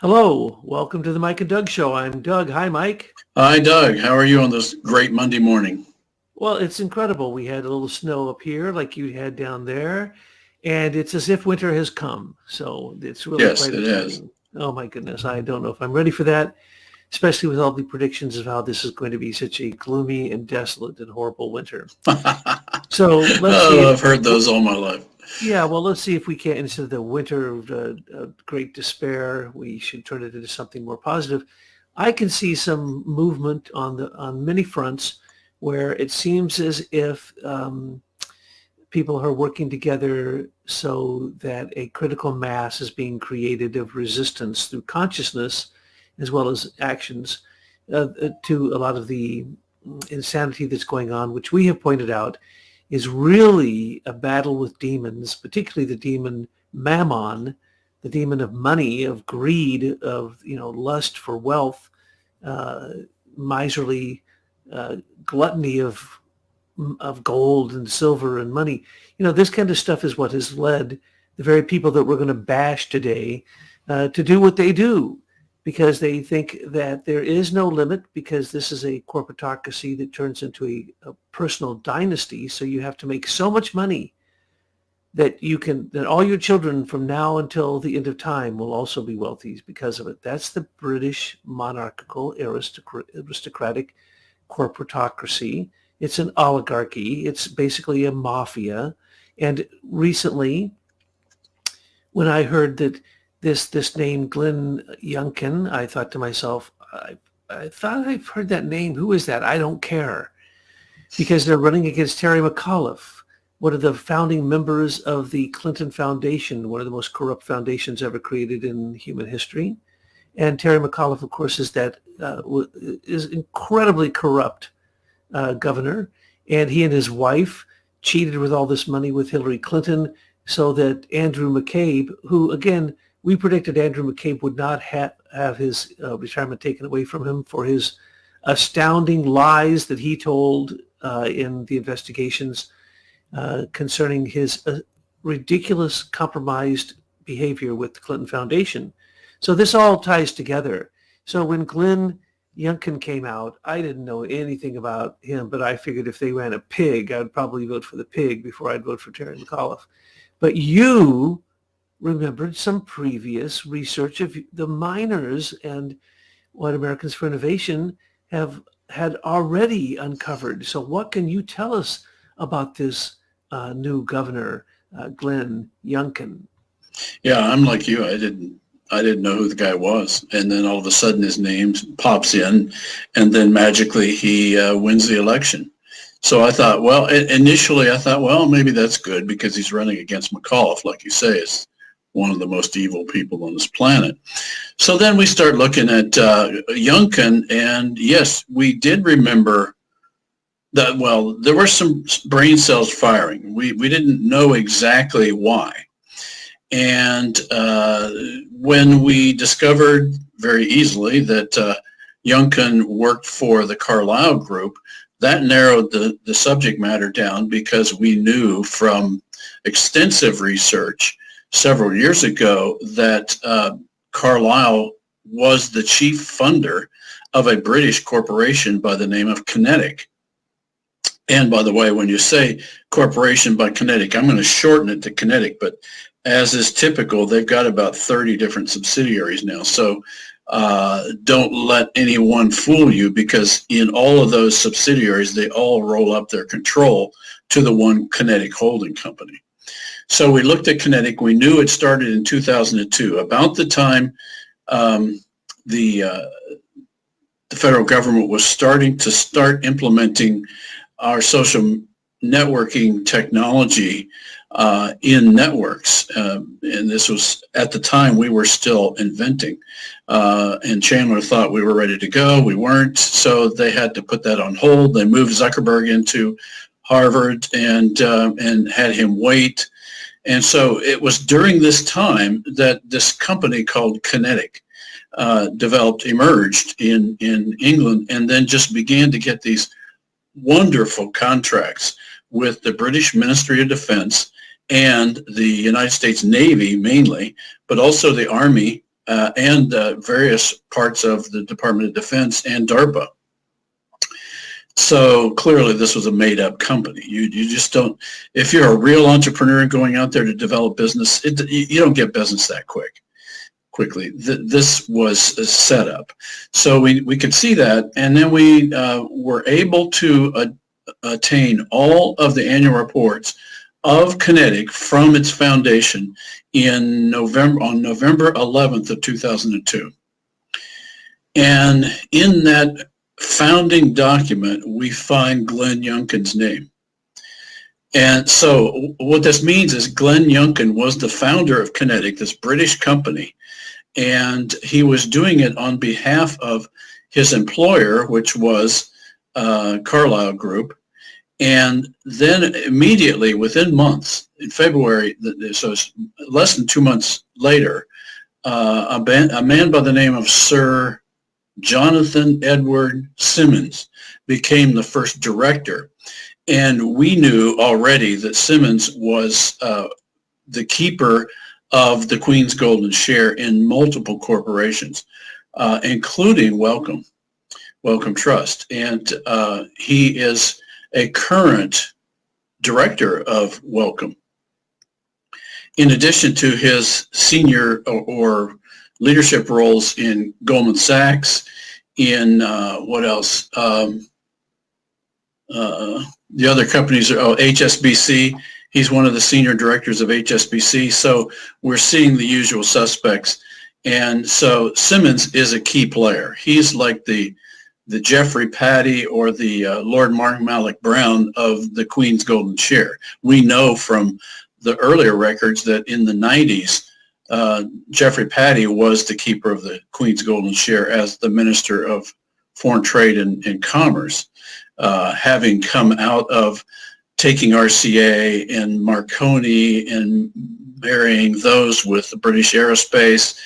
Hello, welcome to the Mike and Doug Show. I'm Doug. Hi, Mike. Hi, Doug. How are you on this great Monday morning? Well, it's incredible. We had a little snow up here like you had down there, and it's as if winter has come. So it's really Yes, quite it is. exciting. Oh my goodness, I don't know if I'm ready for that, especially with all the predictions of how this is going to be such a gloomy and desolate and horrible winter. So let's see Oh, if, I've heard those all my life. yeah, well, let's see if we can, instead of the winter of great despair, we should turn it into something more positive. I can see some movement on many fronts where it seems as if people are working together so that a critical mass is being created of resistance through consciousness as well as actions to a lot of the insanity that's going on, which we have pointed out is really a battle with demons, particularly the demon Mammon, the demon of money, of greed, of lust for wealth, uh, miserly gluttony of gold and silver and money. This kind of stuff is what has led the very people that we're going to bash today to do what they do, because they think that there is no limit, because this is a corporatocracy that turns into a personal dynasty. So you have to make so much money that that all your children from now until the end of time will also be wealthy because of it. That's the British monarchical aristocratic corporatocracy. It's an oligarchy. It's basically a mafia. And recently, when I heard that this name Glenn Youngkin, I thought to myself, I thought I've heard that name. Who is that? I don't care, because they're running against Terry McAuliffe, one of the founding members of the Clinton Foundation, one of the most corrupt foundations ever created in human history. And Terry McAuliffe, of course, is incredibly corrupt governor, and he and his wife cheated with all this money with Hillary Clinton, so that Andrew McCabe, who, again, we predicted Andrew McCabe would not have his retirement taken away from him for his astounding lies that he told in the investigations concerning his ridiculous compromised behavior with the Clinton Foundation. So this all ties together. So when Glenn Youngkin came out, I didn't know anything about him, but I figured if they ran a pig, I would probably vote for the pig before I'd vote for Terry McAuliffe. But you remembered some previous research of the miners and what Americans for Innovation have had already uncovered. So what can you tell us about this new governor, Glenn Youngkin? Yeah, I'm like you. I didn't know who the guy was, and then all of a sudden his name pops in, and then magically he wins the election. So I thought, well, initially I thought, well, maybe that's good because he's running against McAuliffe, like you say, is one of the most evil people on this planet. So then we start looking at Youngkin, and yes, we did remember that, well, there were some brain cells firing. We didn't know exactly why. And when we discovered very easily that Youngkin worked for the Carlyle Group, that narrowed the subject matter down, because we knew from extensive research several years ago that Carlyle was the chief funder of a British corporation by the name of QinetiQ. And by the way, when you say corporation by QinetiQ, I'm going to shorten it to QinetiQ, but as is typical, they've got about 30 different subsidiaries now. So don't let anyone fool you, because in all of those subsidiaries, they all roll up their control to the one QinetiQ holding company. So we looked at QinetiQ. We knew it started in 2002, about the time the federal government was starting to implementing our social networking technology in networks. And this was at the time we were still inventing. And Chandler thought we were ready to go. We weren't. So they had to put that on hold. They moved Zuckerberg into Harvard and had him wait. And so it was during this time that this company called QinetiQ emerged in England, and then just began to get these wonderful contracts with the British Ministry of Defense and the United States Navy mainly, but also the Army and various parts of the Department of Defense and DARPA. So clearly this was a made-up company. You just don't, if you're a real entrepreneur going out there to develop business, you don't get business that quickly. This was a setup. So we could see that, and then we were able to attain all of the annual reports of QinetiQ from its foundation on November 11th of 2002. And in that founding document, we find Glenn Youngkin's name. And so what this means is Glenn Youngkin was the founder of QinetiQ, this British company, and he was doing it on behalf of his employer, which was Carlyle Group. And then immediately, within months, in February, so less than 2 months later, a man by the name of Sir Jonathan Edward Simmons became the first director. And we knew already that Simmons was the keeper of the Queen's Golden Share in multiple corporations, including Wellcome Trust. And he is a current director of Wellcome. In addition to his senior or leadership roles in Goldman Sachs, in what else? The other companies are HSBC. He's one of the senior directors of HSBC. So we're seeing the usual suspects. And so Simmons is a key player. He's like the Jeffrey Patty or the Lord Malloch Brown of the Queen's Golden Share. We know from the earlier records that in the 90s, Jeffrey Patty was the keeper of the Queen's Golden Share as the Minister of Foreign Trade and Commerce, having come out of taking RCA and Marconi and marrying those with the British Aerospace,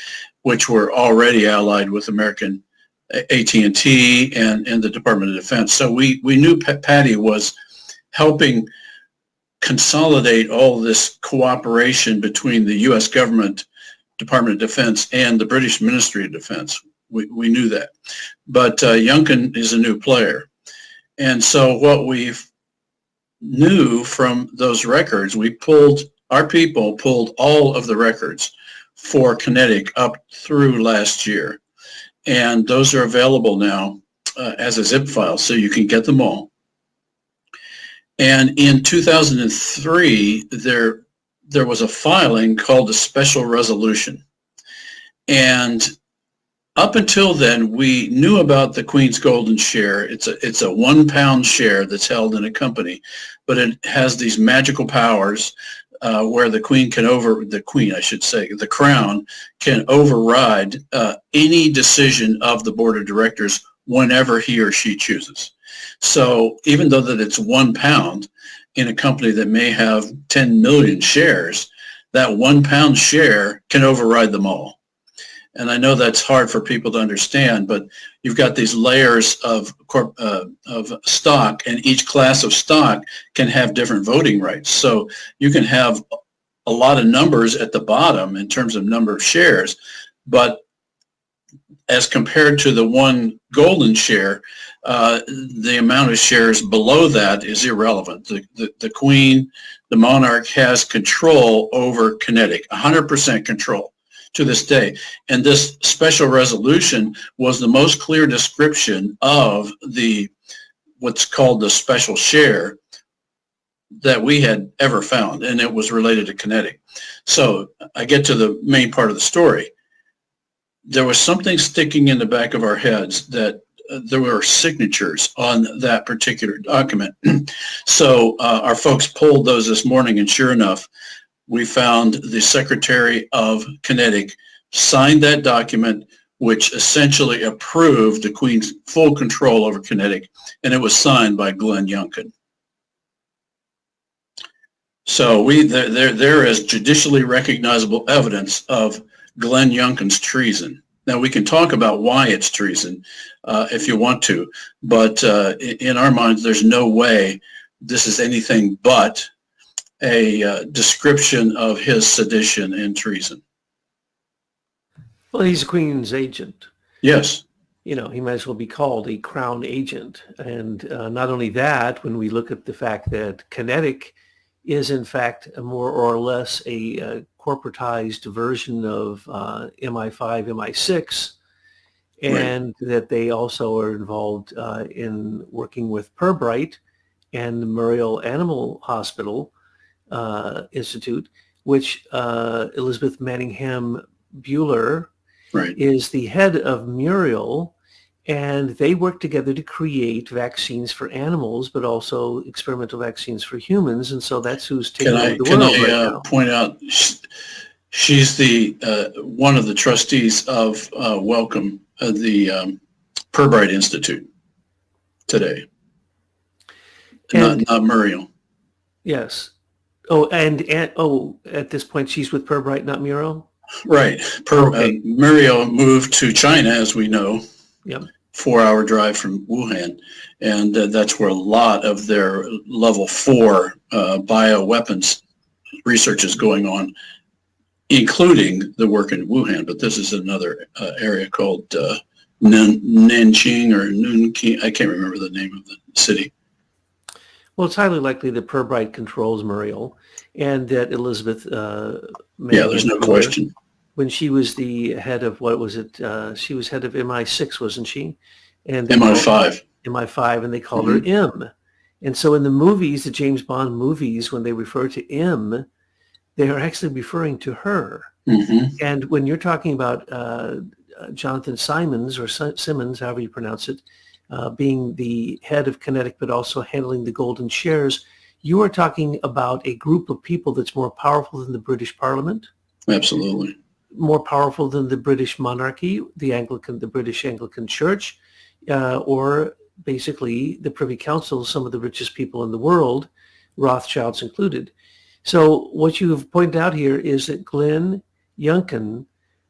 which were already allied with American AT&T and the Department of Defense. So we knew Patty was helping consolidate all this cooperation between the U.S. government, Department of Defense, and the British Ministry of Defense. We knew that. But Youngkin is a new player. And so what we knew from those records, our people pulled all of the records for QinetiQ up through last year. And those are available now as a zip file, so you can get them all. And in 2003, there was a filing called a special resolution. And up until then, we knew about the Queen's Golden Share. It's a £1 share that's held in a company, but it has these magical powers where the Crown can override any decision of the board of directors whenever he or she chooses. So even though that it's £1 in a company that may have 10 million shares, that £1 share can override them all. And I know that's hard for people to understand, but you've got these layers of stock, and each class of stock can have different voting rights. So you can have a lot of numbers at the bottom in terms of number of shares, but as compared to the one golden share, the amount of shares below that is irrelevant. The Queen, the monarch, has control over QinetiQ, 100% control to this day. And this special resolution was the most clear description of what's called the special share that we had ever found, and it was related to QinetiQ. So I get to the main part of the story. There was something sticking in the back of our heads that there were signatures on that particular document. So our folks pulled those this morning, and sure enough, we found the Secretary of QinetiQ signed that document, which essentially approved the Queen's full control over QinetiQ, and it was signed by Glenn Youngkin. So there is judicially recognizable evidence of Glenn Youngkin's treason. Now, we can talk about why it's treason if you want to, but in our minds, there's no way this is anything but a description of his sedition and treason. Well, he's the Queen's agent. Yes. You know, he might as well be called a crown agent. And not only that, when we look at the fact that QinetiQ is in fact a more or less a corporatized version of MI5, MI6, Right. and that they also are involved in working with Pirbright and the Muriel Animal Hospital Institute, which Elizabeth Manningham Bueller Right. is the head of Muriel, and they work together to create vaccines for animals, but also experimental vaccines for humans. And so that's who's taking over the Can world right I now. point out she's the one of the trustees of Wellcome, the Pirbright Institute today, And not Muriel. yes. Oh, and at this point, she's with Pirbright, not Muriel? Right. Okay. Muriel moved to China, as we know, Yep. 4-hour drive from Wuhan. And that's where a lot of their level 4 bioweapons research is going on, including the work in Wuhan. But this is another area called Nanjing or Nunqing. I can't remember the name of the city. Well, it's highly likely that Pirbright controls Muriel, and that Elizabeth Yeah, there's no question. When she was the head of, what was it? She was head of MI6, wasn't she? And MI5. MI5, and they called her M. And so in the movies, the James Bond movies, when they refer to M, they are actually referring to her. And when you're talking about Jonathan Simons, or Simmons, however you pronounce it, being the head of QinetiQ, but also handling the golden shares, you are talking about a group of people that's more powerful than the British Parliament. Absolutely. More powerful than the British monarchy, the British Anglican Church, or basically the Privy Council, some of the richest people in the world, Rothschilds included. So what you have pointed out here is that Glenn Youngkin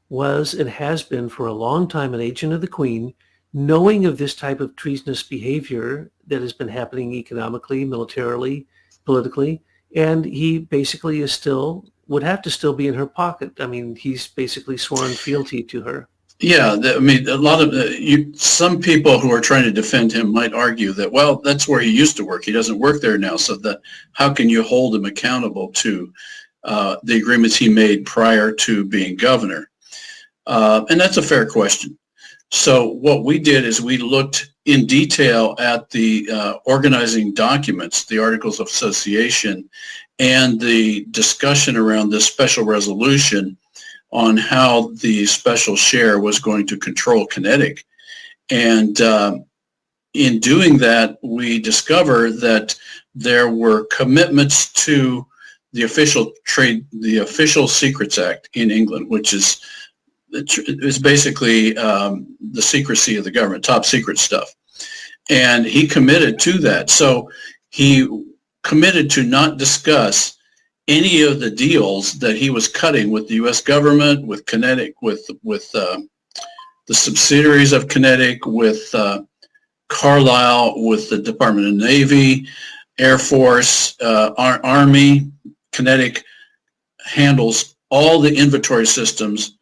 was and has been for a long time an agent of the Queen, knowing of this type of treasonous behavior that has been happening economically, militarily, politically, and he basically would have to still be in her pocket. I mean, he's basically sworn fealty to her. Yeah, I mean, a lot of some people who are trying to defend him might argue that, well, that's where he used to work. He doesn't work there now, so that how can you hold him accountable to the agreements he made prior to being governor? And that's a fair question. So what we did is we looked in detail at the organizing documents, the Articles of Association, and the discussion around this special resolution on how the special share was going to control QinetiQ. And in doing that, we discovered that there were commitments to the Official Secrets Act in England, which is basically the secrecy of the government, top secret stuff. And he committed to that. So he committed to not discuss any of the deals that he was cutting with the U.S. government, with QinetiQ, with the subsidiaries of QinetiQ, with Carlyle, with the Department of Navy, Air Force, Army. QinetiQ handles all the inventory systems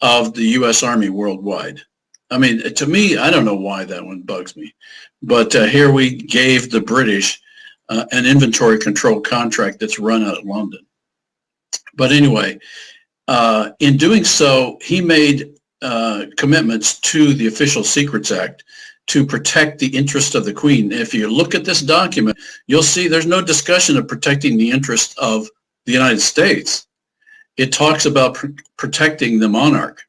of the U.S. Army worldwide. I mean, to me, I don't know why that one bugs me, but here we gave the British an inventory control contract that's run out of London. But anyway, in doing so, he made commitments to the Official Secrets Act to protect the interest of the Queen. If you look at this document, you'll see there's no discussion of protecting the interest of the United States. It talks about protecting the monarch.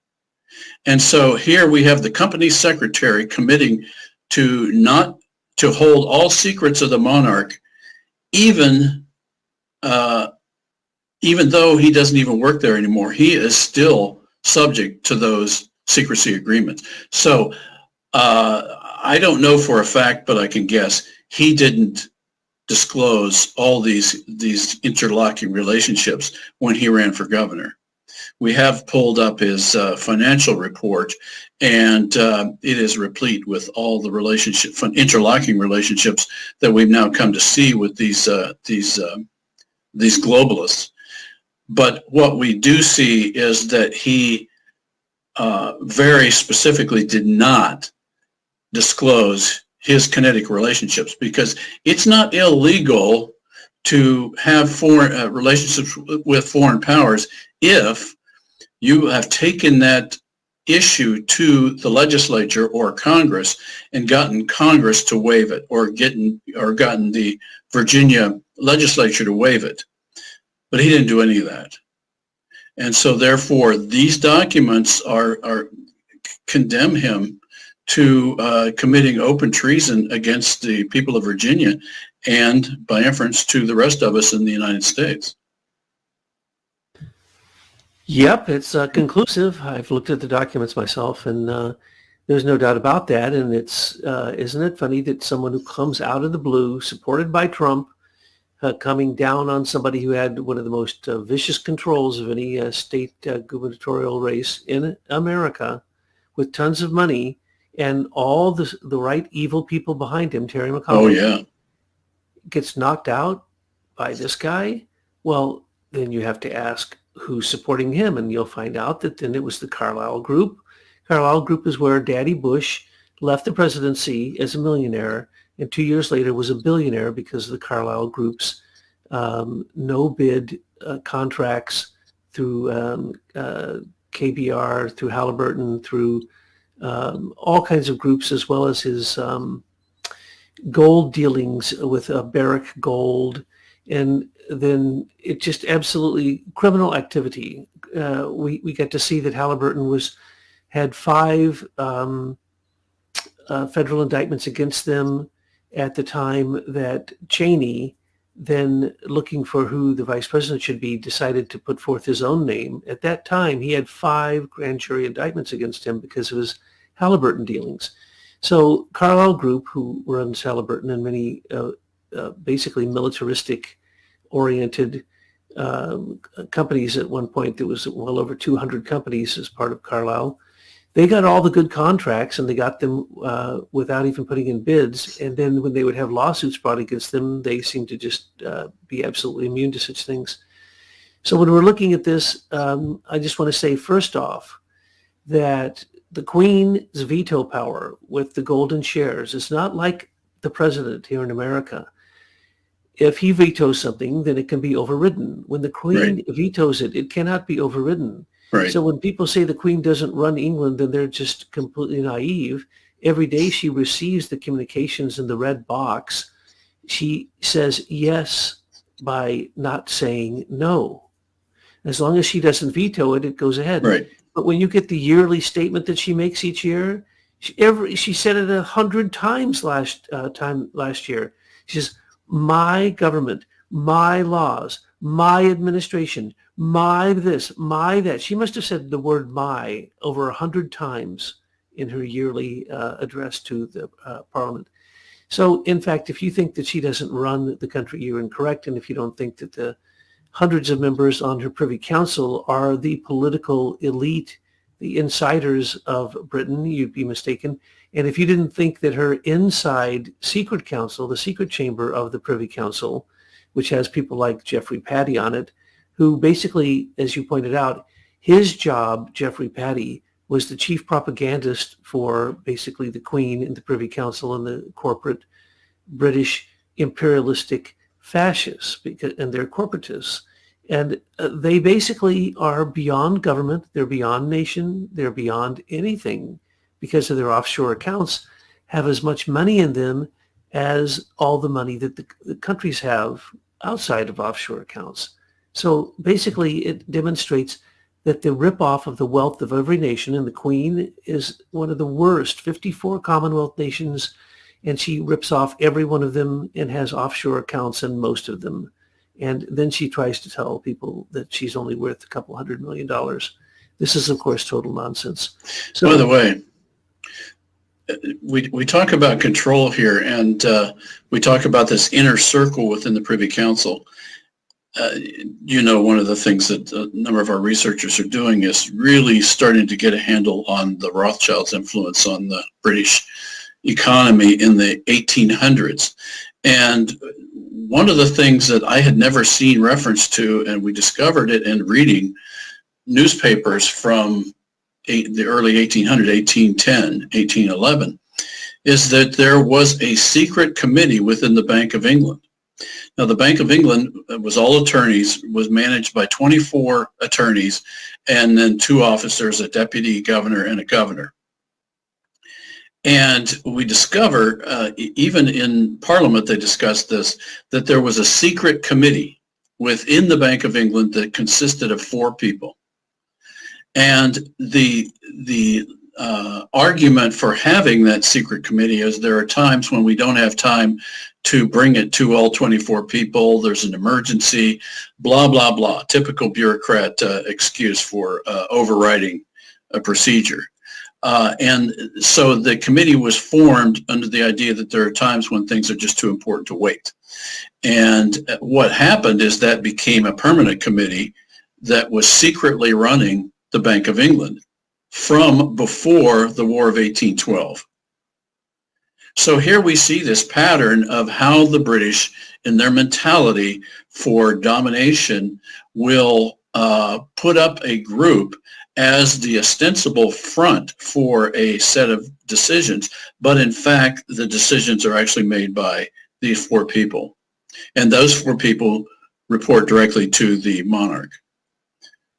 And so here we have the company secretary committing to not to hold all secrets of the monarch, even though he doesn't even work there anymore. He is still subject to those secrecy agreements. So I don't know for a fact, but I can guess he didn't disclose all these interlocking relationships when he ran for governor. We have pulled up his financial report, and it is replete with all the interlocking relationships that we've now come to see with these globalists. But what we do see is that he very specifically did not disclose his kinetic relationships, because it's not illegal to have foreign relationships with foreign powers if you have taken that issue to the legislature or Congress and gotten Congress to waive it, or gotten the Virginia legislature to waive it. But he didn't do any of that. And so therefore these documents are condemn him to committing open treason against the people of Virginia, and by inference to the rest of us in the United States. Yep, it's conclusive. I've looked at the documents myself, and there's no doubt about that. And it's isn't it funny that someone who comes out of the blue, supported by Trump, coming down on somebody who had one of the most vicious controls of any state gubernatorial race in America, with tons of money and all the right evil people behind him, Terry McAuliffe, Oh yeah, gets knocked out by this guy. Well, then you have to ask who's supporting him, and you'll find out that then it was the Carlyle Group. Carlyle Group is where Daddy Bush left the presidency as a millionaire, and 2 years later was a billionaire because of the Carlyle Group's no-bid contracts through KBR, through Halliburton, through all kinds of groups, as well as his gold dealings with Barrick Gold. And then it just absolutely criminal activity. We get to see that Halliburton had 5 federal indictments against them at the time that Cheney, then looking for who the vice president should be, decided to put forth his own name. At that time, he had 5 grand jury indictments against him because of his Halliburton dealings. So Carlyle Group, who runs Halliburton and many basically militaristic-oriented companies at one point, there was well over 200 companies as part of Carlyle. They got all the good contracts, and they got them without even putting in bids. And then when they would have lawsuits brought against them, they seemed to just be absolutely immune to such things. So when we're looking at this, I just want to say first off that the Queen's veto power with the golden shares is not like the president here in America. If he vetoes something, then it can be overridden. When the Queen vetoes it, it cannot be overridden. right. So when people say the Queen doesn't run England, then they're just completely naive. Every day she receives the communications in the red box, she says yes by not saying no. As long as she doesn't veto it, it goes ahead. Right. But when you get the yearly statement that she makes each year, she said it 100 times last year. She says, my government, my laws, my administration, my this, my that. She must have said the word my over 100 times in her yearly address to the Parliament. So, in fact, if you think that she doesn't run the country, you're incorrect. And if you don't think that the hundreds of members on her Privy Council are the political elite, the insiders of Britain, you'd be mistaken. And if you didn't think that her inside secret council, the secret chamber of the Privy Council, which has people like Geoffrey Patty on it, who basically, as you pointed out, his job, Geoffrey Patty, was the chief propagandist for basically the Queen and the Privy Council and the corporate British imperialistic fascists, and they're corporatists. And they basically are beyond government, they're beyond nation, they're beyond anything, because of their offshore accounts, have as much money in them as all the money that the countries have outside of offshore accounts. So basically it demonstrates that the ripoff of the wealth of every nation, and the Queen is one of the worst, 54 Commonwealth nations, and she rips off every one of them and has offshore accounts in most of them. And then she tries to tell people that she's only worth a couple $100 million. This is, of course, total nonsense. So, by the way, we talk about control here, and we talk about this inner circle within the Privy Council. One of the things that a number of our researchers are doing is really starting to get a handle on the Rothschilds' influence on the British economy in the 1800s. And one of the things that I had never seen reference to, and we discovered it in reading newspapers from the early 1800, 1810, 1811, is that there was a secret committee within the Bank of England. Now, the Bank of England was all attorneys, was managed by 24 attorneys, and then 2 officers, a deputy governor and a governor. And we discover, even in Parliament, they discussed this, that there was a secret committee within the Bank of England that consisted of 4 people. And the argument for having that secret committee is there are times when we don't have time to bring it to all 24 people. There's an emergency, blah, blah, blah. Typical bureaucrat excuse for overriding a procedure. And so the committee was formed under the idea that there are times when things are just too important to wait. And what happened is that became a permanent committee that was secretly running the Bank of England from before the War of 1812. So here we see this pattern of how the British, in their mentality for domination, will put up a group as the ostensible front for a set of decisions, but in fact the decisions are actually made by these 4 people, and those 4 people report directly to the monarch.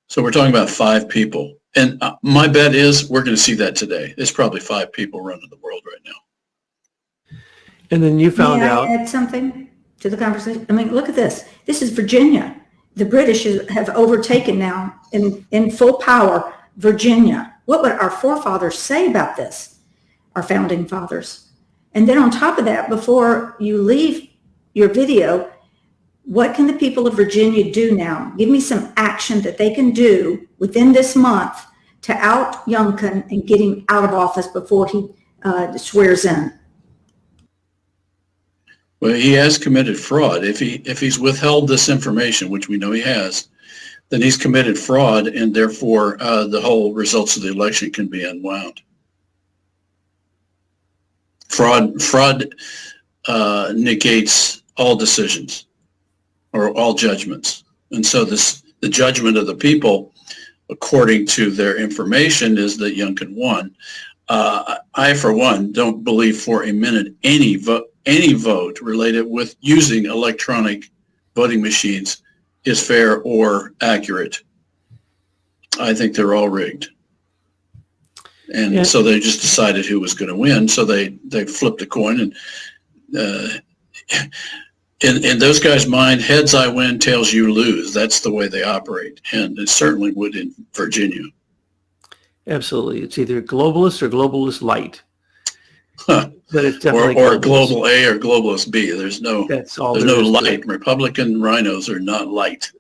So we're talking about 5 people, and my bet is we're going to see that today. There's probably 5 people running the world right now. And then you found out. May I add something to the conversation? I mean, look at this. This is Virginia. The British have overtaken now in full power Virginia. What would our forefathers say about this? Our founding fathers. And then on top of that, before you leave your video, what can the people of Virginia do now? Give me some action that they can do within this month to out Youngkin and get him out of office before he swears in. Well, he has committed fraud. If he's withheld this information, which we know he has, then he's committed fraud, and therefore the whole results of the election can be unwound. Fraud negates all decisions or all judgments, and so the judgment of the people, according to their information, is that Youngkin won. I, for one, don't believe for a minute any vote related with using electronic voting machines is fair or accurate. I think they're all rigged. And so they just decided who was going to win. So they flipped a coin, and in those guys' mind, heads I win, tails you lose. That's the way they operate, and it certainly would in Virginia. Absolutely. It's either globalist or globalist light. Huh. But it's definitely or global A or globalist B. There's no light. Republican rhinos are not light.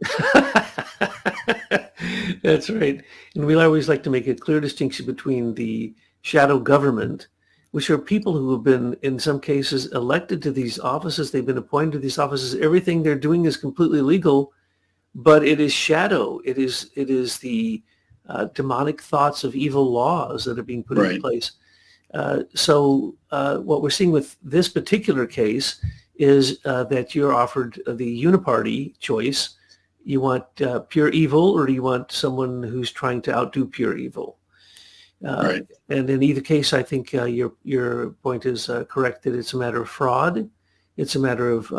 That's right. And we always like to make a clear distinction between the shadow government, which are people who have been, in some cases, elected to these offices. They've been appointed to these offices. Everything they're doing is completely legal, but it is shadow. It is the demonic thoughts of evil laws that are being put in place. So what we're seeing with this particular case is that you're offered the uniparty choice. You want pure evil, or do you want someone who's trying to outdo pure evil? And in either case, I think your point is correct, that it's a matter of fraud. It's a matter of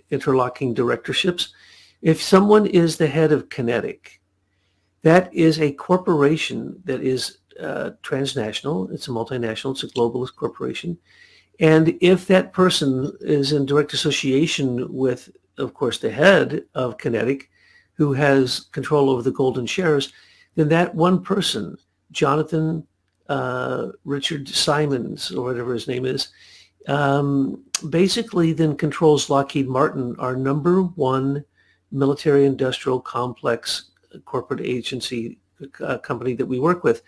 interlocking directorships. If someone is the head of QinetiQ, that is a corporation that is transnational. It's a multinational. It's a globalist corporation. And if that person is in direct association with, of course, the head of QinetiQ, who has control over the golden shares, then that one person, Jonathan Richard Simons, or whatever his name is, basically then controls Lockheed Martin, our number 1 military industrial complex corporate agency company that we work with.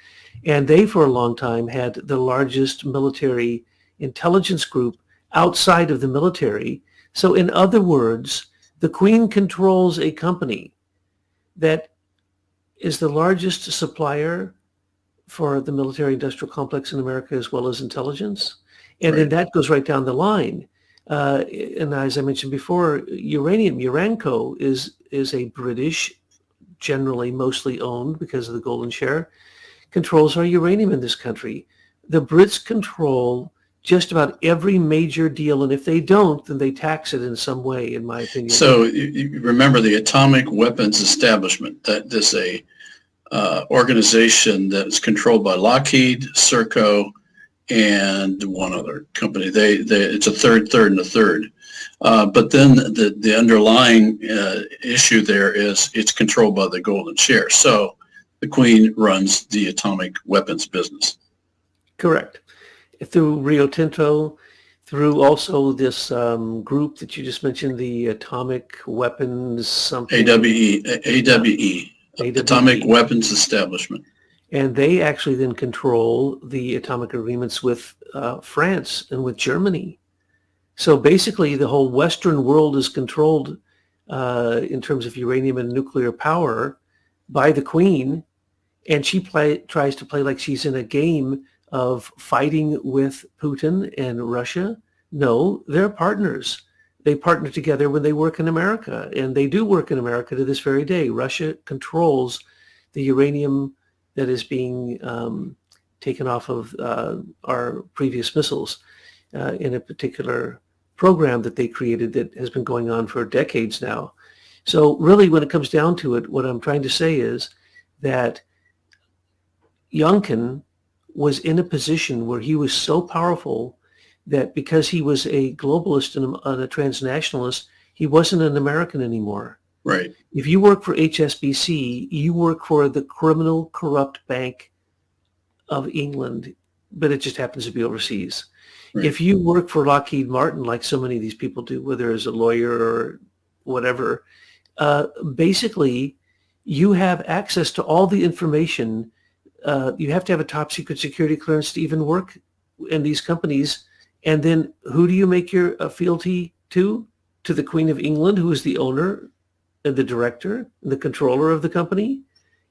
And they, for a long time, had the largest military intelligence group outside of the military. So in other words, the Queen controls a company that is the largest supplier for the military industrial complex in America, as well as intelligence. And then that goes right down the line. And as I mentioned before, uranium, Uranco, is a British, generally mostly owned because of the golden share controls our uranium in this country. The Brits control just about every major deal, and if they don't, then they tax it in some way, in my opinion. So you remember the Atomic Weapons Establishment. That is a organization that is controlled by Lockheed, Serco, and one other company. It's a third, and a third. But then the underlying issue there is it's controlled by the golden share. So the Queen runs the atomic weapons business. Correct. Through Rio Tinto, through also this group that you just mentioned, the Atomic Weapons something. AWE. Atomic Weapons Establishment. And they actually then control the atomic agreements with France and with Germany. So basically the whole Western world is controlled in terms of uranium and nuclear power by the Queen. And she tries to play like she's in a game of fighting with Putin and Russia. No, they're partners. They partner together when they work in America, and they do work in America to this very day. Russia controls the uranium that is being taken off of our previous missiles in a particular program that they created that has been going on for decades now. So really, when it comes down to it, what I'm trying to say is that Youngkin was in a position where he was so powerful that because he was a globalist and a transnationalist, he wasn't an American anymore. Right. If you work for HSBC, you work for the criminal, corrupt Bank of England, but it just happens to be overseas. Right. If you work for Lockheed Martin, like so many of these people do, whether as a lawyer or whatever, basically you have access to all the information. You have to have a top secret security clearance to even work in these companies. And then who do you make your fealty to? To the Queen of England, who is the owner and the director and the controller of the company.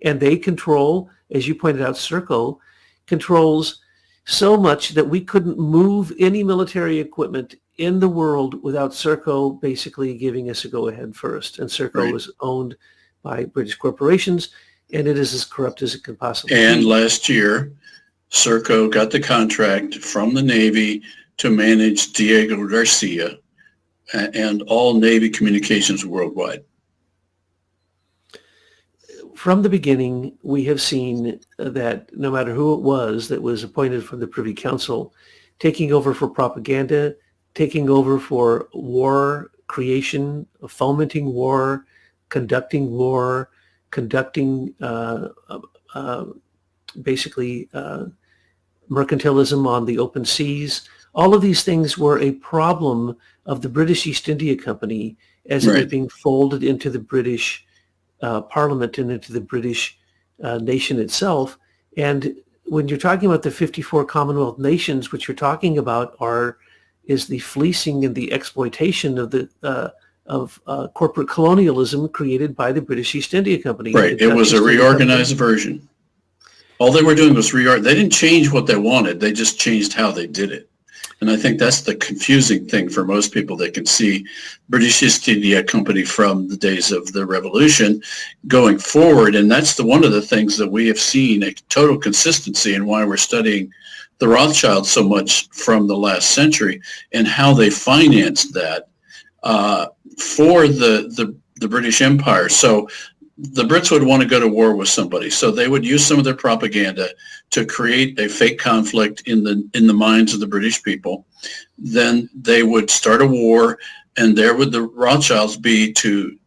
And they control, as you pointed out, Serco controls so much that we couldn't move any military equipment in the world without Serco basically giving us a go-ahead first. And Serco was owned by British corporations, and it is as corrupt as it can possibly be. And last year, Serco got the contract from the Navy to manage Diego Garcia and all Navy communications worldwide. From the beginning, we have seen that no matter who it was that was appointed from the Privy Council, taking over for propaganda, taking over for war creation, fomenting war, conducting basically mercantilism on the open seas. All of these things were a problem of the British East India Company as it was being folded into the British Parliament and into the British nation itself. And when you're talking about the 54 Commonwealth nations, what you're talking about is the fleecing and the exploitation of the corporate colonialism created by the British East India Company. Right. It was a reorganized version. All they were doing was they didn't change what they wanted. They just changed how they did it. And I think that's the confusing thing for most people that can see British East India Company from the days of the Revolution going forward. And that's one of the things that we have seen a total consistency in why we're studying the Rothschilds so much from the last century and how they financed that for the British Empire. So the Brits would want to go to war with somebody, so they would use some of their propaganda to create a fake conflict in the minds of the British people. Then they would start a war, and there would the Rothschilds be to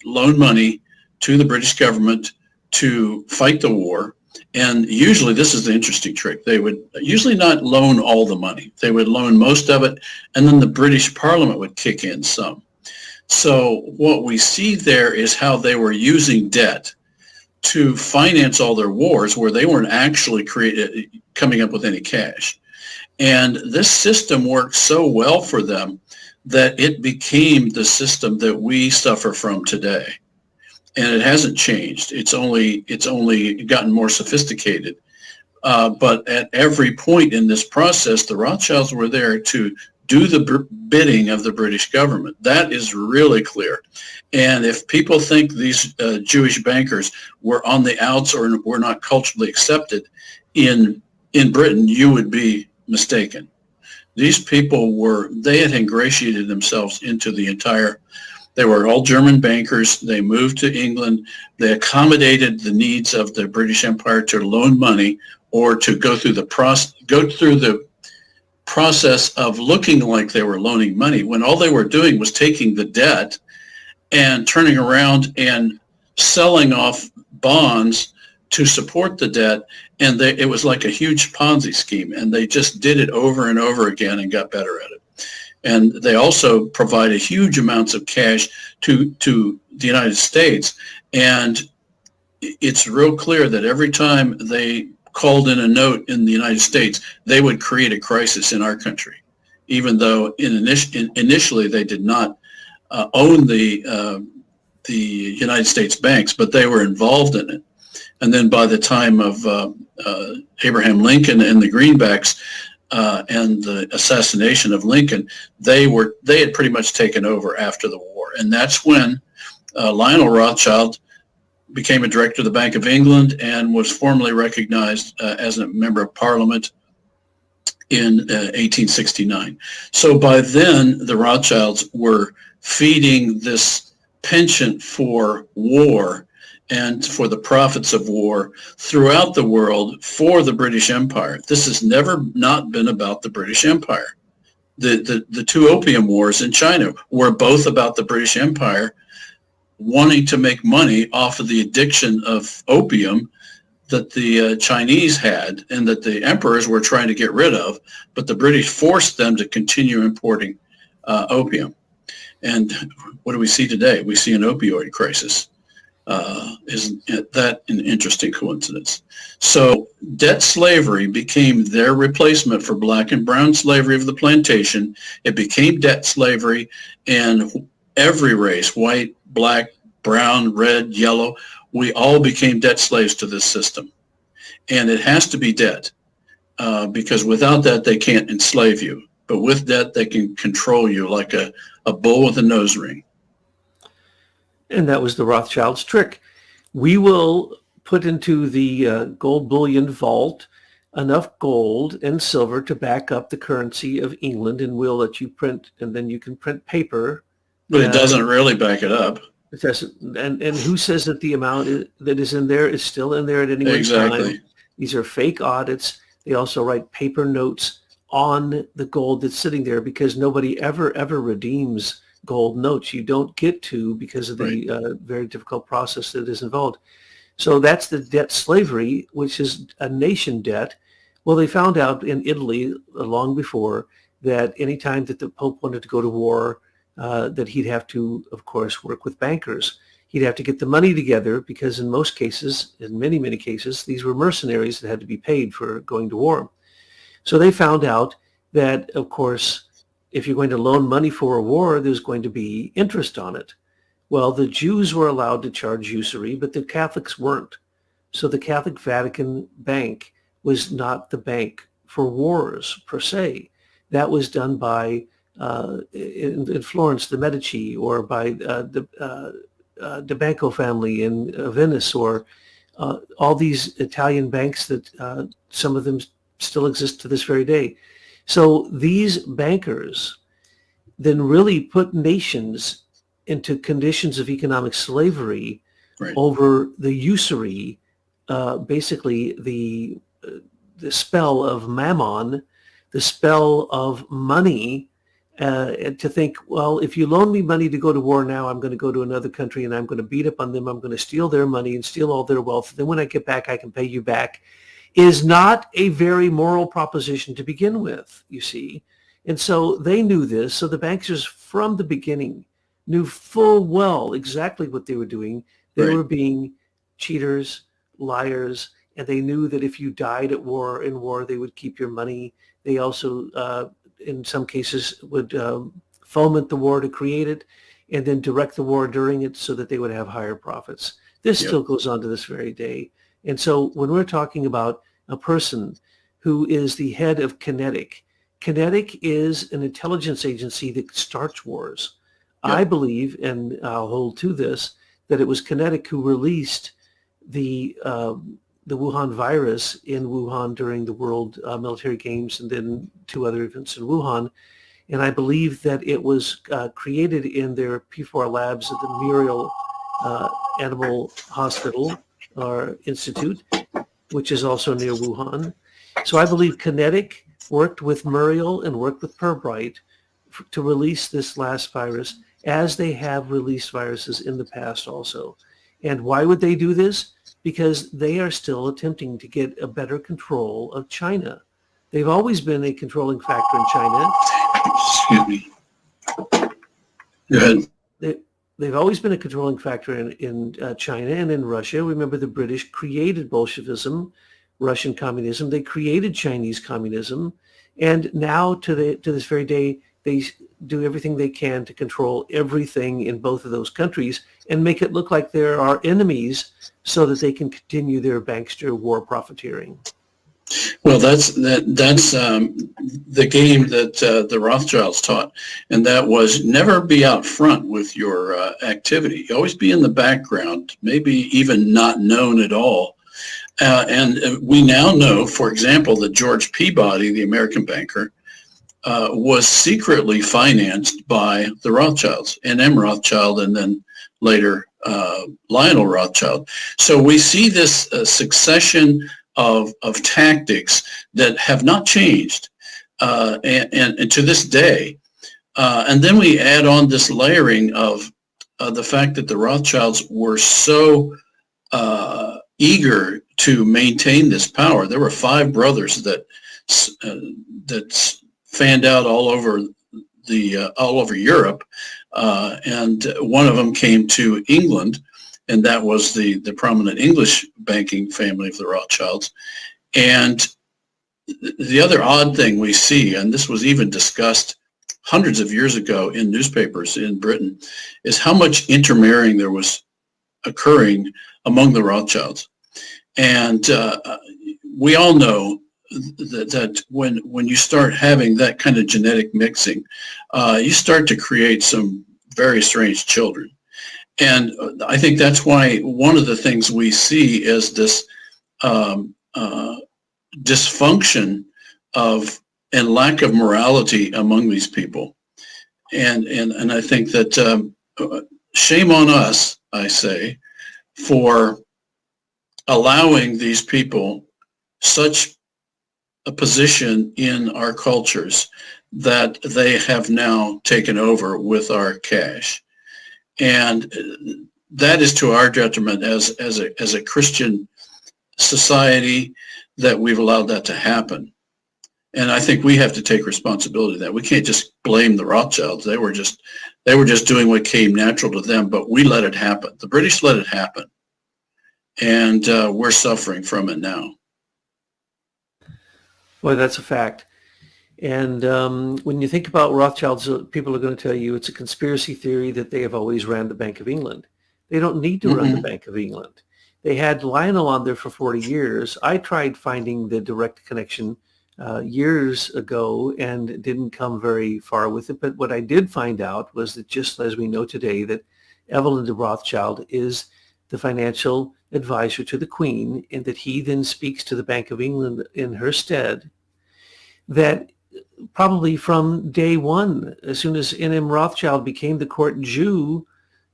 loan money to the British government to fight the war. And usually, this is the interesting trick, they would usually not loan all the money. They would loan most of it, and then the British Parliament would kick in some. So what we see there is how they were using debt to finance all their wars where they weren't actually coming up with any cash. And this system worked so well for them that it became the system that we suffer from today. And it hasn't changed. It's only gotten more sophisticated. But at every point in this process, the Rothschilds were there to do the bidding of the British government. That is really clear. And if people think these Jewish bankers were on the outs or were not culturally accepted in Britain, you would be mistaken. These people they had ingratiated themselves into the entire, they were all German bankers. They moved to England. They accommodated the needs of the British Empire to loan money or to go through the process of looking like they were loaning money when all they were doing was taking the debt and turning around and selling off bonds to support the debt. And it was like a huge Ponzi scheme, and they just did it over and over again and got better at it. And they also provided huge amounts of cash to the United States. And it's real clear that every time they called in a note in the United States, they would create a crisis in our country, even though initially they did not own the United States banks, but they were involved in it. And then by the time of Abraham Lincoln and the Greenbacks and the assassination of Lincoln, they had pretty much taken over after the war. And that's when Lionel Rothschild became a director of the Bank of England and was formally recognized as a member of Parliament in 1869. So by then, the Rothschilds were feeding this penchant for war and for the profits of war throughout the world for the British Empire. This has never not been about the British Empire. The two opium wars in China were both about the British Empire wanting to make money off of the addiction of opium that the Chinese had and that the emperors were trying to get rid of, but the British forced them to continue importing opium. And what do we see today? We see an opioid crisis. Isn't that an interesting coincidence? So debt slavery became their replacement for black and brown slavery of the plantation. It became debt slavery, and every race, white, black, brown, red, yellow, we all became debt slaves to this system. And it has to be debt because without that, they can't enslave you. But with debt, they can control you like a bull with a nose ring. And that was the Rothschilds' trick. We will put into the gold bullion vault enough gold and silver to back up the currency of England, and we'll let you print, and then you can print paper. But it doesn't really back it up. It doesn't, and who says that the amount that is in there is still in there at any one Exactly. time? These are fake audits. They also write paper notes on the gold that's sitting there because nobody ever redeems gold notes. You don't get to because of the very difficult process that is involved. So that's the debt slavery, which is a nation debt. Well, they found out in Italy long before that any time that the Pope wanted to go to war, that he'd have to, of course, work with bankers. He'd have to get the money together because in most cases, in many, many cases, these were mercenaries that had to be paid for going to war. So they found out that, of course, if you're going to loan money for a war, there's going to be interest on it. Well, the Jews were allowed to charge usury, but the Catholics weren't. So the Catholic Vatican Bank was not the bank for wars per se. That was done by, in Florence, the Medici, or by the Banco family in Venice, or all these Italian banks that some of them still exist to this very day. So these bankers then really put nations into conditions of economic slavery over the usury, basically the spell of mammon, the spell of money, and to think, well, if you loan me money to go to war now, I'm going to go to another country and I'm going to beat up on them. I'm going to steal their money and steal all their wealth. Then when I get back, I can pay you back, is not a very moral proposition to begin with, you see. And so they knew this. So the bankers from the beginning knew full well exactly what they were doing. They were being cheaters, liars, and they knew that if you died in war, they would keep your money. They also, in some cases, would foment the war to create it and then direct the war during it so that they would have higher profits. This still goes on to this very day. And so when we're talking about a person who is the head of QinetiQ, QinetiQ is an intelligence agency that starts wars. Yep. I believe, and I'll hold to this, that it was QinetiQ who released the Wuhan virus in Wuhan during the World Military Games and then 2 other events in Wuhan. And I believe that it was created in their P4 labs at the Muriel Animal Hospital or Institute, which is also near Wuhan. So I believe QinetiQ worked with Muriel and worked with Pirbright to release this last virus, as they have released viruses in the past also. And why would they do this? Because they are still attempting to get a better control of China. They've always been a controlling factor in China. Excuse me. Go ahead. They've always been a controlling factor in China and in Russia. Remember, the British created Bolshevism, Russian communism. They created Chinese communism. And now to this very day, they do everything they can to control everything in both of those countries and make it look like there are enemies so that they can continue their bankster war profiteering. Well, that's the game that the Rothschilds taught, and that was never be out front with your activity. Always be in the background, maybe even not known at all. And we now know, for example, that George Peabody, the American banker, was secretly financed by the Rothschilds, N.M. Rothschild, and then later Lionel Rothschild. So we see this succession of tactics that have not changed and to this day. And then we add on this layering of the fact that the Rothschilds were so eager to maintain this power. There were 5 brothers that fanned out all over Europe, and one of them came to England, and that was the prominent English banking family of the Rothschilds. And the other odd thing we see, and this was even discussed hundreds of years ago in newspapers in Britain, is how much intermarrying there was occurring among the Rothschilds. And we all know that when you start having that kind of genetic mixing, you start to create some very strange children. And I think that's why one of the things we see is this dysfunction of and lack of morality among these people. And I think that shame on us, I say, for allowing these people such a position in our cultures that they have now taken over with our cash. And that is to our detriment as a Christian society that we've allowed that to happen. And I think we have to take responsibility of that. We can't just blame the Rothschilds. They were just doing what came natural to them, but we let it happen. The British let it happen. And we're suffering from it now. Well, that's a fact. And when you think about Rothschilds, people are going to tell you it's a conspiracy theory that they have always ran the Bank of England. They don't need to run the Bank of England. They had Lionel on there for 40 years. I tried finding the direct connection years ago and didn't come very far with it. But what I did find out was that, just as we know today, that Evelyn de Rothschild is the financial advisor to the Queen, and that he then speaks to the Bank of England in her stead, that probably from day one, as soon as N.M. Rothschild became the court Jew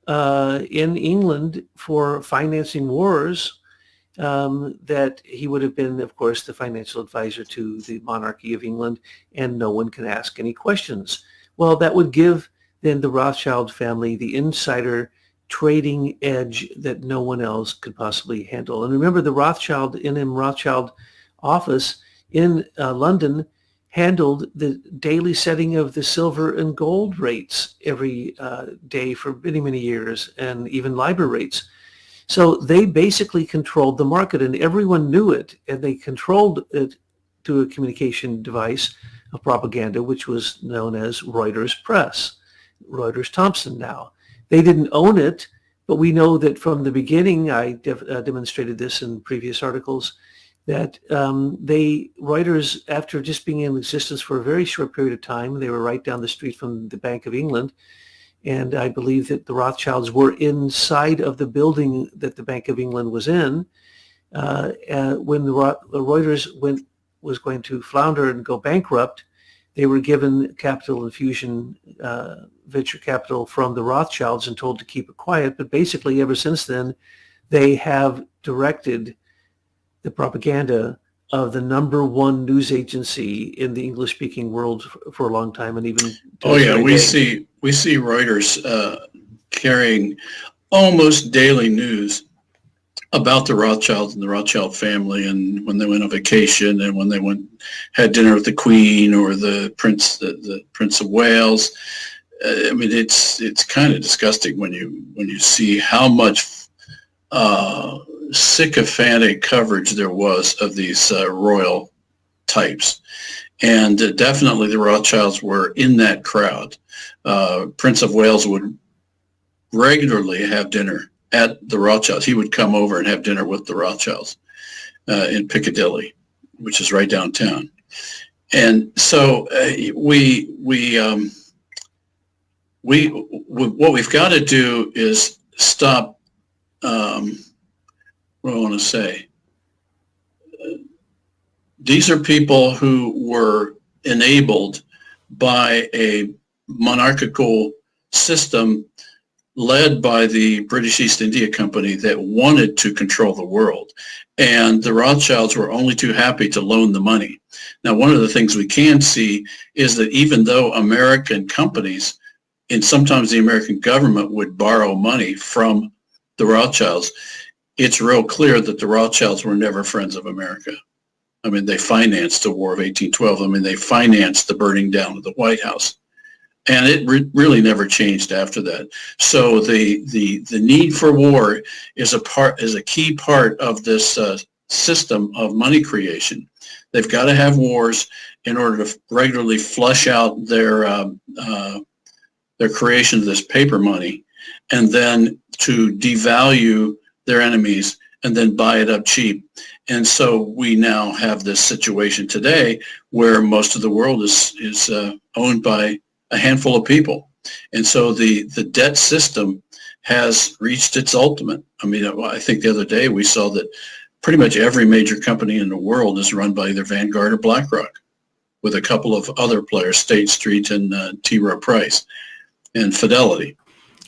in England for financing wars, that he would have been, of course, the financial advisor to the monarchy of England, and no one can ask any questions. Well, that would give then the Rothschild family the insider trading edge that no one else could possibly handle. And remember, the Rothschild, N.M. Rothschild office in London handled the daily setting of the silver and gold rates every day for many, many years, and even LIBOR rates. So they basically controlled the market, and everyone knew it, and they controlled it through a communication device of propaganda, which was known as Reuters Press, Reuters Thompson now. They didn't own it, but we know that from the beginning, I demonstrated this in previous articles, that Reuters, after just being in existence for a very short period of time, they were right down the street from the Bank of England. And I believe that the Rothschilds were inside of the building that the Bank of England was in when the Reuters was going to flounder and go bankrupt. They were given capital infusion, venture capital from the Rothschilds and told to keep it quiet. But basically, ever since then, they have directed the propaganda of the number one news agency in the English-speaking world for a long time, and even oh yeah, we see Reuters carrying almost daily news about the Rothschilds and the Rothschild family, and when they went on vacation, and when they had dinner with the Queen or the Prince of Wales. I mean, it's kind of disgusting when you see how much sycophantic coverage there was of these royal types. And definitely the Rothschilds were in that crowd. Prince of Wales would regularly have dinner at the Rothschilds. He would come over and have dinner with the Rothschilds in Piccadilly, which is right downtown. And so what we've got to do is stop. What do I want to say? These are people who were enabled by a monarchical system led by the British East India Company that wanted to control the world. And the Rothschilds were only too happy to loan the money. Now, one of the things we can see is that even though American companies and sometimes the American government would borrow money from the Rothschilds, it's real clear that the Rothschilds were never friends of America. I mean, they financed the War of 1812. I mean, they financed the burning down of the White House. And it really never changed after that. So the need for war is a key part of this system of money creation. They've got to have wars in order to regularly flush out their creation of this paper money, and then to devalue their enemies and then buy it up cheap. And so we now have this situation today where most of the world is owned by a handful of people. And so the debt system has reached its ultimate. I mean, I think the other day we saw that pretty much every major company in the world is run by either Vanguard or BlackRock, with a couple of other players, State Street and T. Rowe Price and Fidelity.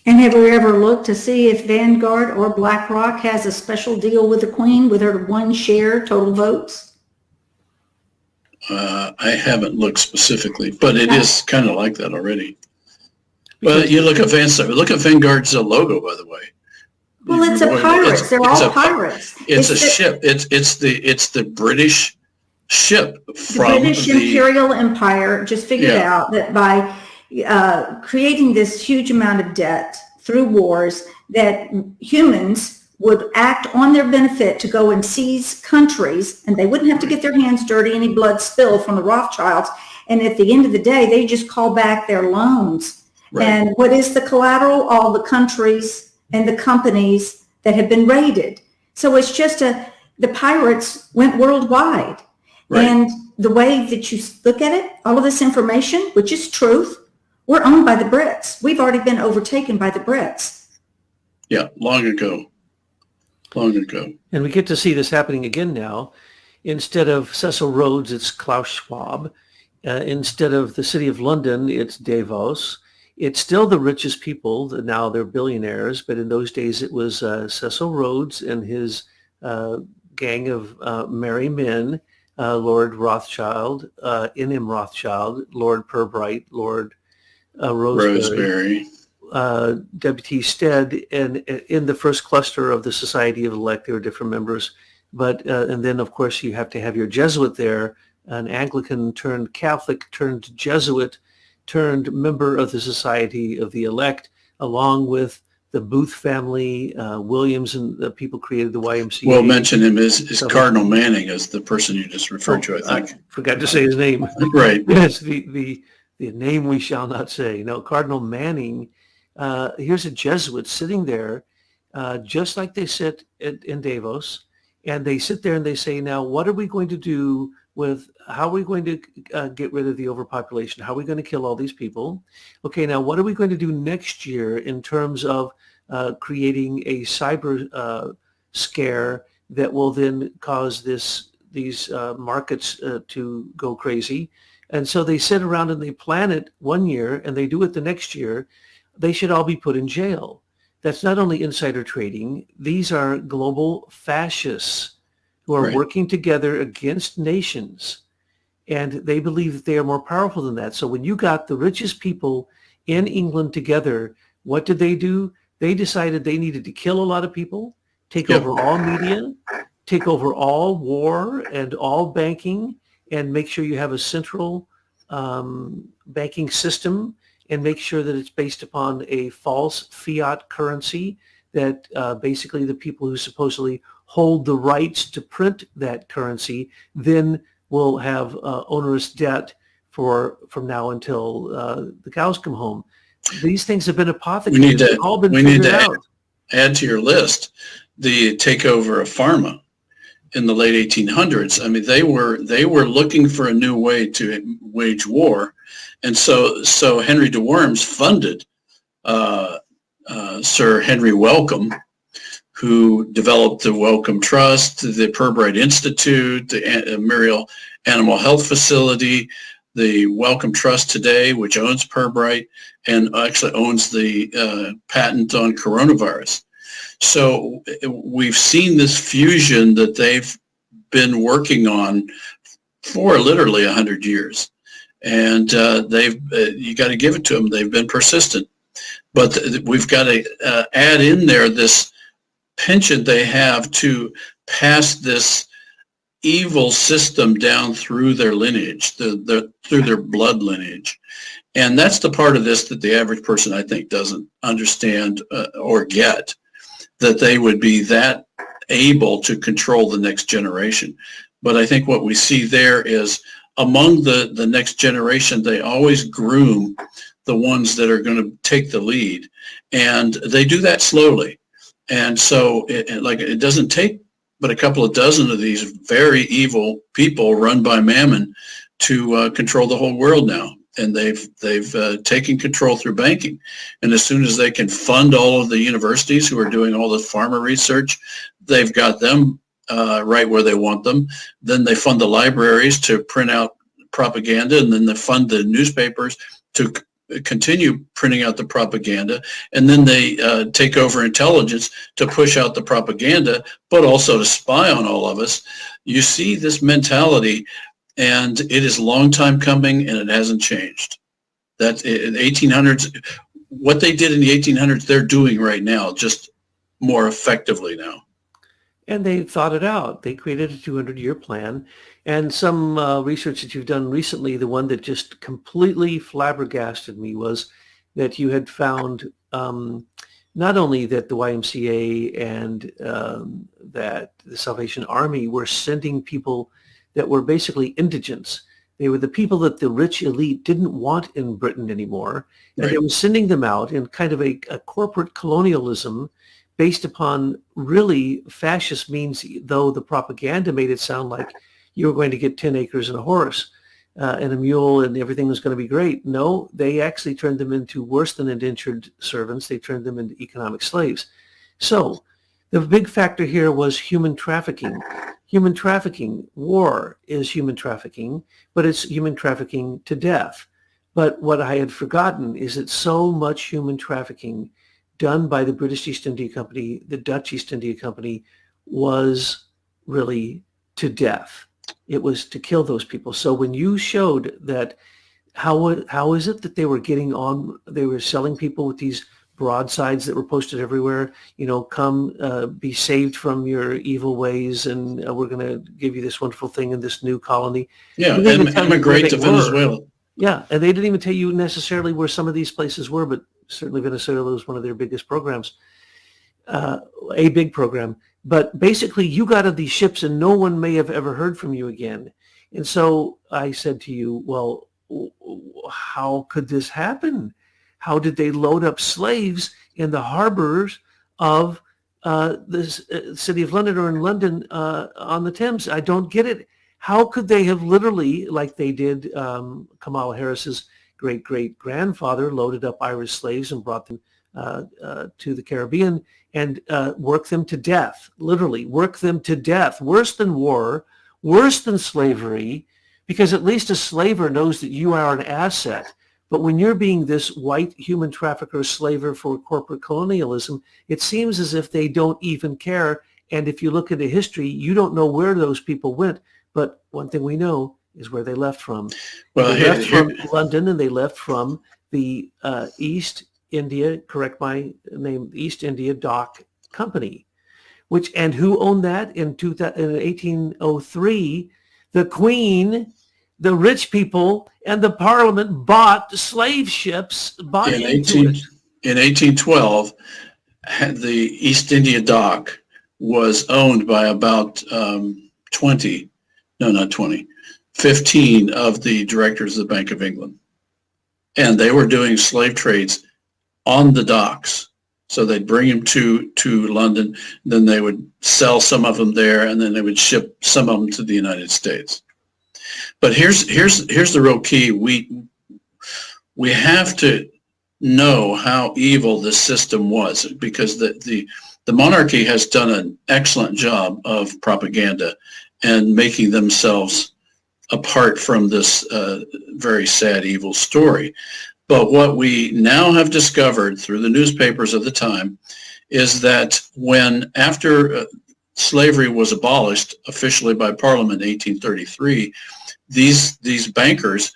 And have we ever looked to see if Vanguard or BlackRock has a special deal with the Queen with her 1 share total votes? I haven't looked specifically, but it is kind of like that already. Well, you look at Vanguard's logo, by the way. Well, it's a pirate. They're all pirates. It's a ship. It's the British ship from the British Imperial Empire. Just figured out that by creating this huge amount of debt through wars, that humans would act on their benefit to go and seize countries, and they wouldn't have to get their hands dirty, any blood spill from the Rothschilds. And at the end of the day, they just call back their loans. Right. And what is the collateral? All the countries and the companies that have been raided. So it's just the pirates went worldwide. Right. And the way that you look at it, all of this information, which is truth, we're owned by the Brits. We've already been overtaken by the Brits. Yeah, long ago. And we get to see this happening again now. Instead of Cecil Rhodes, it's Klaus Schwab. Instead of the City of London, it's Davos. It's still the richest people. Now they're billionaires, but in those days it was Cecil Rhodes and his gang of merry men, Lord Rothschild, N.M. Rothschild, Lord Pirbright, Lord Rosebery. Deputy Stead, and in the first cluster of the Society of Elect, there were different members. But and then, of course, you have to have your Jesuit there, an Anglican turned Catholic turned Jesuit turned member of the Society of the Elect, along with the Booth family, Williams, and the people created the YMCA. Well, mention him as Cardinal Manning, as the person you just referred to, I think. I forgot to say his name. Right. Yes, the name we shall not say. No, Cardinal Manning. Here's a Jesuit sitting there, just like they sit in Davos, and they sit there and they say, now, what are we going to do with, how are we going to get rid of the overpopulation? How are we going to kill all these people? Okay, now what are we going to do next year in terms of creating a cyber scare that will then cause these markets to go crazy? And so they sit around and they plan it one year and they do it the next year. They should all be put in jail. That's not only insider trading. These are global fascists who are Right. working together against nations. And they believe that they are more powerful than that. So when you got the richest people in England together, what did they do? They decided they needed to kill a lot of people, take Yep. over all media, take over all war and all banking, and make sure you have a central banking system, and make sure that it's based upon a false fiat currency that basically the people who supposedly hold the rights to print that currency then will have onerous debt from now until the cows come home. These things have been apothecated. They've all been figured out. Add to your list the takeover of pharma in the late 1800s. I mean, they were looking for a new way to wage war, and so Henry de Worms funded Sir Henry Wellcome, who developed the Wellcome Trust, the Pirbright Institute, the Muriel Animal Health Facility, the Wellcome Trust today, which owns Pirbright and actually owns the patent on coronavirus. So we've seen this fusion that they've been working on for literally 100 years. And you got to give it to them. They've been persistent. But we've got to add in there this penchant they have to pass this evil system down through their lineage, through their blood lineage. And that's the part of this that the average person, I think, doesn't understand or get, that they would be that able to control the next generation. But I think what we see there is among the next generation, they always groom the ones that are going to take the lead. And they do that slowly. And so it doesn't take but a couple of dozen of these very evil people run by Mammon to control the whole world now. And they've taken control through banking. And as soon as they can fund all of the universities who are doing all the pharma research, they've got them right where they want them. Then they fund the libraries to print out propaganda, and then they fund the newspapers to continue printing out the propaganda, and then they take over intelligence to push out the propaganda, but also to spy on all of us. You see this mentality, and it is a long time coming, and it hasn't changed. That in 1800s, what they did in the 1800s, they're doing right now, just more effectively now. And they thought it out. They created a 200-year plan. And some research that you've done recently, the one that just completely flabbergasted me was that you had found not only that the YMCA and that the Salvation Army were sending people that were basically indigents. They were the people that the rich elite didn't want in Britain anymore. And Right. they were sending them out in kind of a corporate colonialism based upon really fascist means, though the propaganda made it sound like you were going to get 10 acres and a horse and a mule and everything was going to be great. No, they actually turned them into worse than indentured servants. They turned them into economic slaves. So the big factor here was human trafficking. Human trafficking, war is human trafficking, but it's human trafficking to death. But what I had forgotten is that so much human trafficking done by the British East India Company, the Dutch East India Company, was really to death. It was to kill those people. So when you showed that, how is it that they were they were selling people with these broadsides that were posted everywhere, come be saved from your evil ways, and we're going to give you this wonderful thing in this new colony. Yeah, and emigrate to Venezuela. Yeah, and they didn't even tell you necessarily where some of these places were, but certainly Venezuela was one of their biggest programs, a big program. But basically, you got on these ships and no one may have ever heard from you again. And so I said to you, well, how could this happen? How did they load up slaves in the harbors of this city of London or in London on the Thames. I don't get it. How could they have literally, like they did Kamala Harris's great-great-grandfather, loaded up Irish slaves and brought them to the Caribbean and work them to death, literally work them to death, worse than war, worse than slavery, because at least a slaver knows that you are an asset. But when you're being this white human trafficker slaver for corporate colonialism, it seems as if they don't even care. And if you look at the history, you don't know where those people went. But one thing we know is where they left from. Well, they left from London, and they left from the East India, correct my name, East India Dock Company, and who owned that in 1803? The Queen, the rich people, and the Parliament bought slave ships. In 1812, the East India Dock was owned by about 15 of the directors of the Bank of England. And they were doing slave trades on the docks. So they'd bring them to London, then they would sell some of them there, and then they would ship some of them to the United States. But here's the real key. We have to know how evil this system was, because the monarchy has done an excellent job of propaganda and making themselves apart from this very sad, evil story. But what we now have discovered through the newspapers of the time is that after slavery was abolished officially by Parliament in 1833, these bankers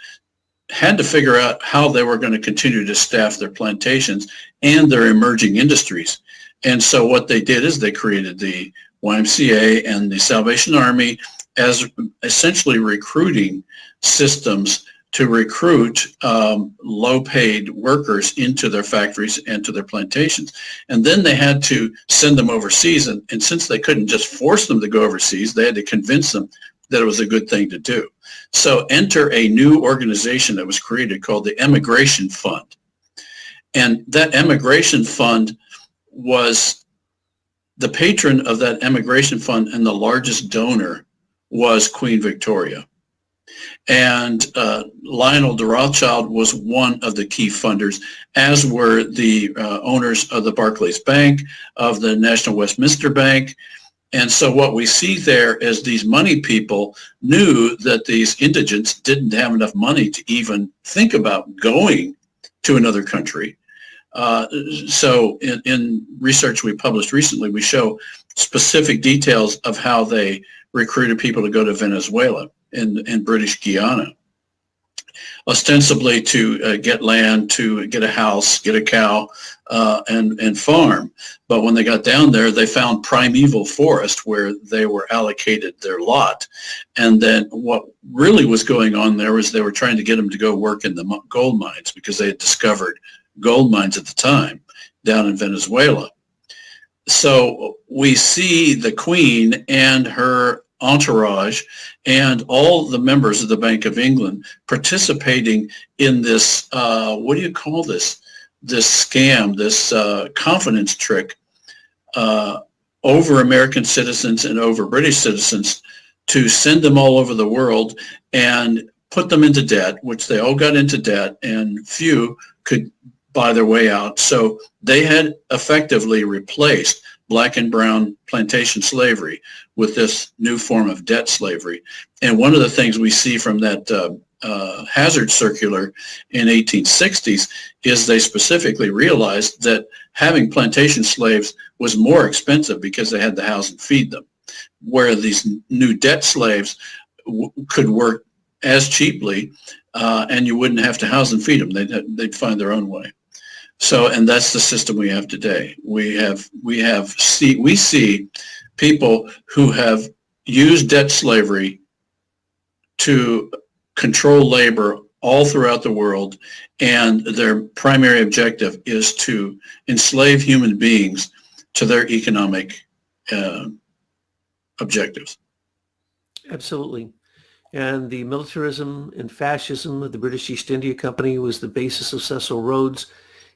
had to figure out how they were going to continue to staff their plantations and their emerging industries. And so what they did is they created the YMCA and the Salvation Army as essentially recruiting systems to recruit low-paid workers into their factories and to their plantations. And then they had to send them overseas. And since they couldn't just force them to go overseas, they had to convince them that it was a good thing to do. So enter a new organization that was created called the Emigration Fund. And that Emigration Fund was the patron of that Emigration Fund, and the largest donor was Queen Victoria. And Lionel de Rothschild was one of the key funders, as were the owners of the Barclays Bank, of the National Westminster Bank. And so what we see there is these money people knew that these indigents didn't have enough money to even think about going to another country. So in research we published recently, we show specific details of how they recruited people to go to Venezuela in British Guiana, ostensibly to get land, to get a house, get a cow, and farm. But when they got down there, they found primeval forest where they were allocated their lot. And then what really was going on there was they were trying to get them to go work in the gold mines, because they had discovered gold mines at the time down in Venezuela. So we see the Queen and her entourage and all the members of the Bank of England participating in this, what do you call this? This scam, this confidence trick over American citizens and over British citizens, to send them all over the world and put them into debt, which they all got into debt, and few could buy their way out. So they had effectively replaced black and brown plantation slavery with this new form of debt slavery. And one of the things we see from that Hazard Circular in 1860s is they specifically realized that having plantation slaves was more expensive because they had to house and feed them, where these new debt slaves could work as cheaply, and you wouldn't have to house and feed them. They'd find their own way. So, and that's the system we have today. We see people who have used debt slavery to control labor all throughout the world, and their primary objective is to enslave human beings to their economic objectives. Absolutely. And the militarism and fascism of the British East India Company was the basis of Cecil Rhodes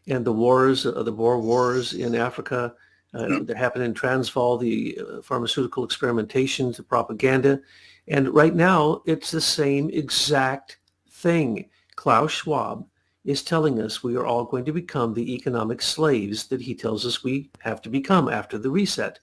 and the wars, the Boer Wars in Africa. That happened in Transvaal, the pharmaceutical experimentation, the propaganda. And right now, it's the same exact thing. Klaus Schwab is telling us we are all going to become the economic slaves that he tells us we have to become after the reset.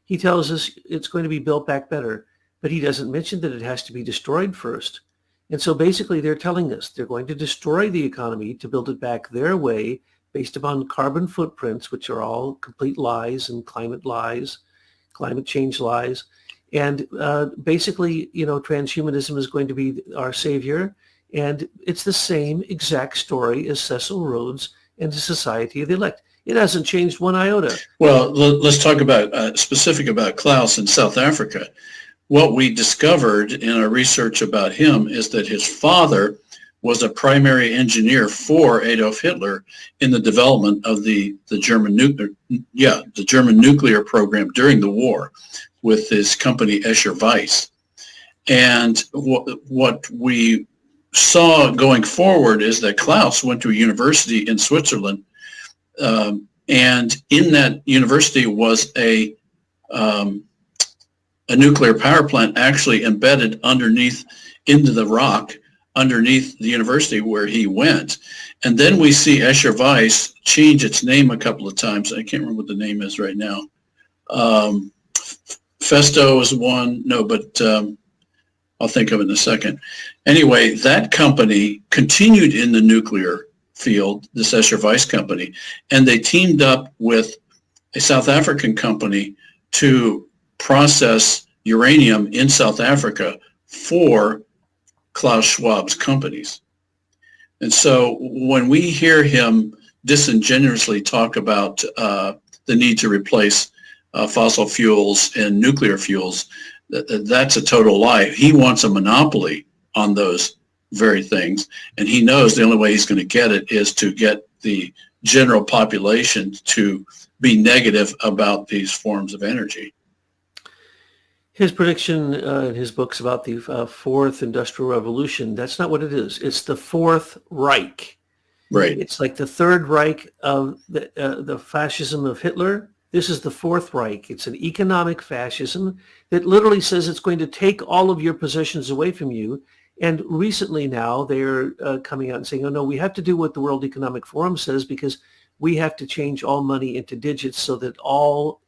He tells us it's going to be built back better, but he doesn't mention that it has to be destroyed first. And so basically they're telling us they're going to destroy the economy to build it back their way based upon carbon footprints, which are all complete lies and climate change lies. And basically, transhumanism is going to be our savior. And it's the same exact story as Cecil Rhodes and the Society of the Elect. It hasn't changed one iota. Well, let's talk about specific about Klaus in South Africa. What we discovered in our research about him is that his father was a primary engineer for Adolf Hitler in the development of the German nuclear program during the war with his company Escher Weiss. And what we saw going forward is that Klaus went to a university in Switzerland, and in that university was a nuclear power plant actually embedded underneath into the rock underneath the university where he went. And then we see Escher Weiss change its name a couple of times. I can't remember what the name is right now. Festo is one. No, but I'll think of it in a second. Anyway, that company continued in the nuclear field, this Escher Weiss company, and they teamed up with a South African company to process uranium in South Africa for Klaus Schwab's companies. And so when we hear him disingenuously talk about the need to replace fossil fuels and nuclear fuels, that's a total lie. He wants a monopoly on those very things, and he knows the only way he's going to get it is to get the general population to be negative about these forms of energy. His prediction in his books about the fourth industrial revolution, that's not what it is. It's the Fourth Reich. Right. It's like the Third Reich of the fascism of Hitler. This is the Fourth Reich. It's an economic fascism that literally says it's going to take all of your possessions away from you. And recently now they're coming out and saying, oh, no, we have to do what the World Economic Forum says because we have to change all money into digits so that all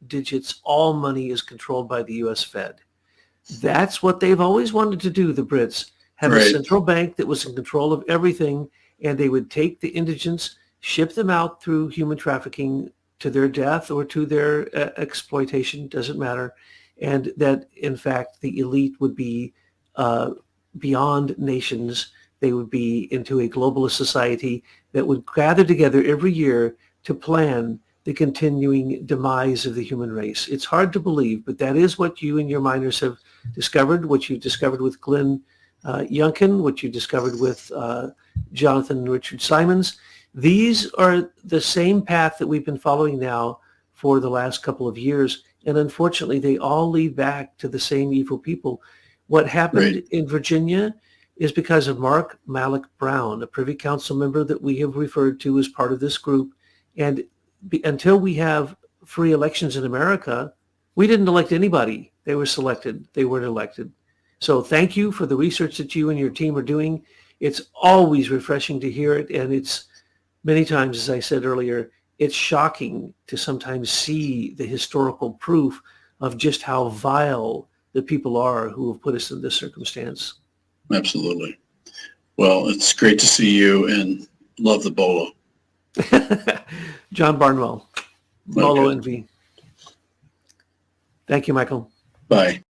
money is controlled by the U.S. Fed. That's what they've always wanted to do, the Brits, have a central bank that was in control of everything, and they would take the indigents, ship them out through human trafficking to their death or to their exploitation, doesn't matter, and that, in fact, the elite would be beyond nations. They would be into a globalist society that would gather together every year to plan the continuing demise of the human race. It's hard to believe, but that is what you and your miners have discovered, what you discovered with Glenn Youngkin, what you discovered with Jonathan and Richard Simons. These are the same path that we've been following now for the last couple of years, and unfortunately they all lead back to the same evil people. What happened in Virginia is because of Mark Malloch Brown, a Privy Council member that we have referred to as part of this group. And until we have free elections in America, we didn't elect anybody. They were selected. They weren't elected. So thank you for the research that you and your team are doing. It's always refreshing to hear it. And it's many times, as I said earlier, it's shocking to sometimes see the historical proof of just how vile the people are who have put us in this circumstance. Absolutely. Well, it's great to see you and love the bolo. John Barnwell, Bolo Envy. Thank you, Michael. Bye.